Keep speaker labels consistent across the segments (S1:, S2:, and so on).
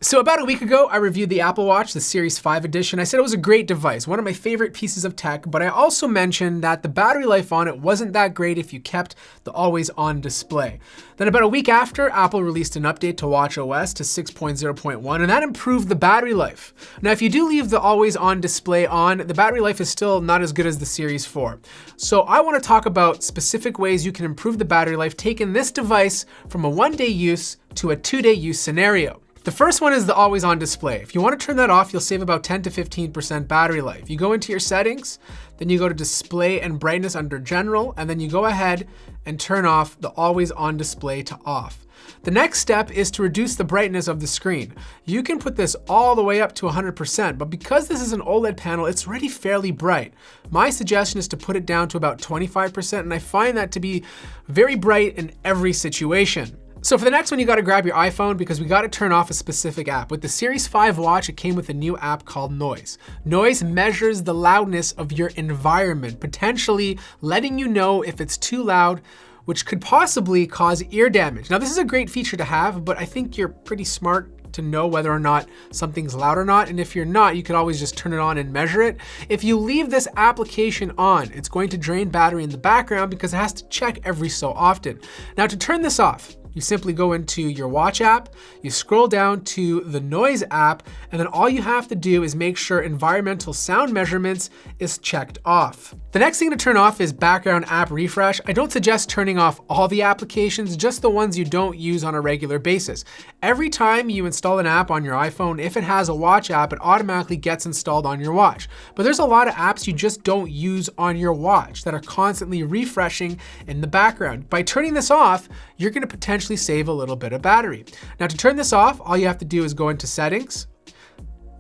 S1: So about a week ago, I reviewed the Apple Watch, the Series 5 edition. I said it was a great device, one of my favorite pieces of tech, but I also mentioned that the battery life on it wasn't that great if you kept the always-on display. Then about a week after, Apple released an update to watchOS to 6.0.1, and that improved the battery life. Now, if you do leave the always-on display on, the battery life is still not as good as the Series 4. So I want to talk about specific ways you can improve the battery life, taking this device from a one-day use to a two-day use scenario. The first one is the always on display. If you want to turn that off, you'll save about 10 to 15% battery life. You go into your settings, then you go to display and brightness under general, and then you go ahead and turn off the always on display to off. The next step is to reduce the brightness of the screen. You can put this all the way up to 100%, but because this is an OLED panel, it's already fairly bright. My suggestion is to put it down to about 25%, and I find that to be very bright in every situation. So for the next one, you gotta grab your iPhone because we gotta turn off a specific app. With the Series 5 watch, it came with a new app called Noise. Noise measures the loudness of your environment, potentially letting you know if it's too loud, which could possibly cause ear damage. Now, this is a great feature to have, but I think you're pretty smart to know whether or not something's loud or not. And if you're not, you can always just turn it on and measure it. If you leave this application on, it's going to drain battery in the background because it has to check every so often. Now, to turn this off, you simply go into your watch app, you scroll down to the Noise app, and then all you have to do is make sure environmental sound measurements is checked off. The next thing to turn off is background app refresh. I don't suggest turning off all the applications, just the ones you don't use on a regular basis. Every time you install an app on your iPhone, if it has a watch app, it automatically gets installed on your watch. But there's a lot of apps you just don't use on your watch that are constantly refreshing in the background. By turning this off, you're gonna potentially save a little bit of battery. Now, to turn this off, all you have to do is go into settings,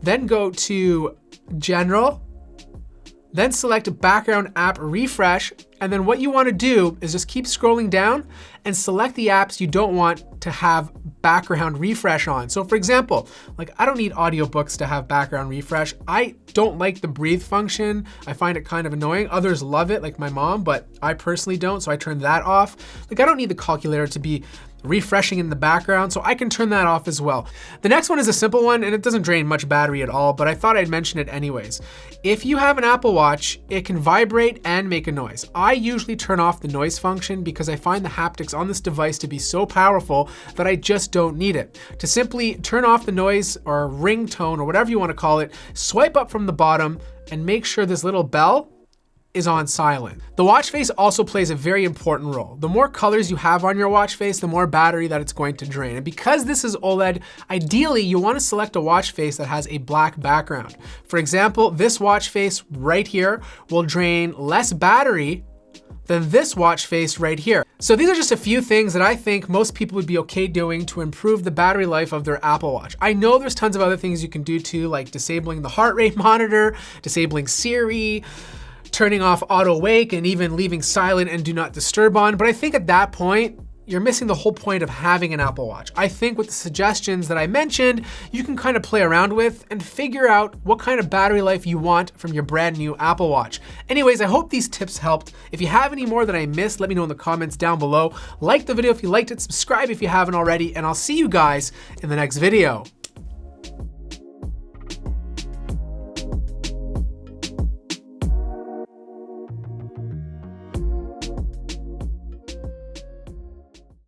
S1: then go to general, then select background app refresh. And then what you want to do is just keep scrolling down and select the apps you don't want to have background refresh on. So for example, like I don't need audiobooks to have background refresh. I don't like the breathe function. I find it kind of annoying. Others love it, like my mom, but I personally don't, so I turn that off. Like I don't need the calculator to be refreshing in the background, so I can turn that off as well. The next one is a simple one, and it doesn't drain much battery at all, but I thought I'd mention it anyways. If you have an Apple Watch, it can vibrate and make a noise. I usually turn off the noise function because I find the haptics on this device to be so powerful that I just don't need it. To simply turn off the noise or ringtone or whatever you want to call it, swipe up from the bottom and make sure this little bell is on silent. The watch face also plays a very important role. The more colors you have on your watch face, the more battery that it's going to drain. And because this is OLED, ideally you want to select a watch face that has a black background. For example, this watch face right here will drain less battery than this watch face right here. So these are just a few things that I think most people would be okay doing to improve the battery life of their Apple Watch. I know there's tons of other things you can do too, like disabling the heart rate monitor, disabling Siri, turning off auto wake, and even leaving silent and do not disturb on. But I think at that point, you're missing the whole point of having an Apple Watch. I think with the suggestions that I mentioned, you can kind of play around with and figure out what kind of battery life you want from your brand new Apple Watch. Anyways, I hope these tips helped. If you have any more that I missed, let me know in the comments down below. Like the video if you liked it, subscribe if you haven't already, and I'll see you guys in the next video.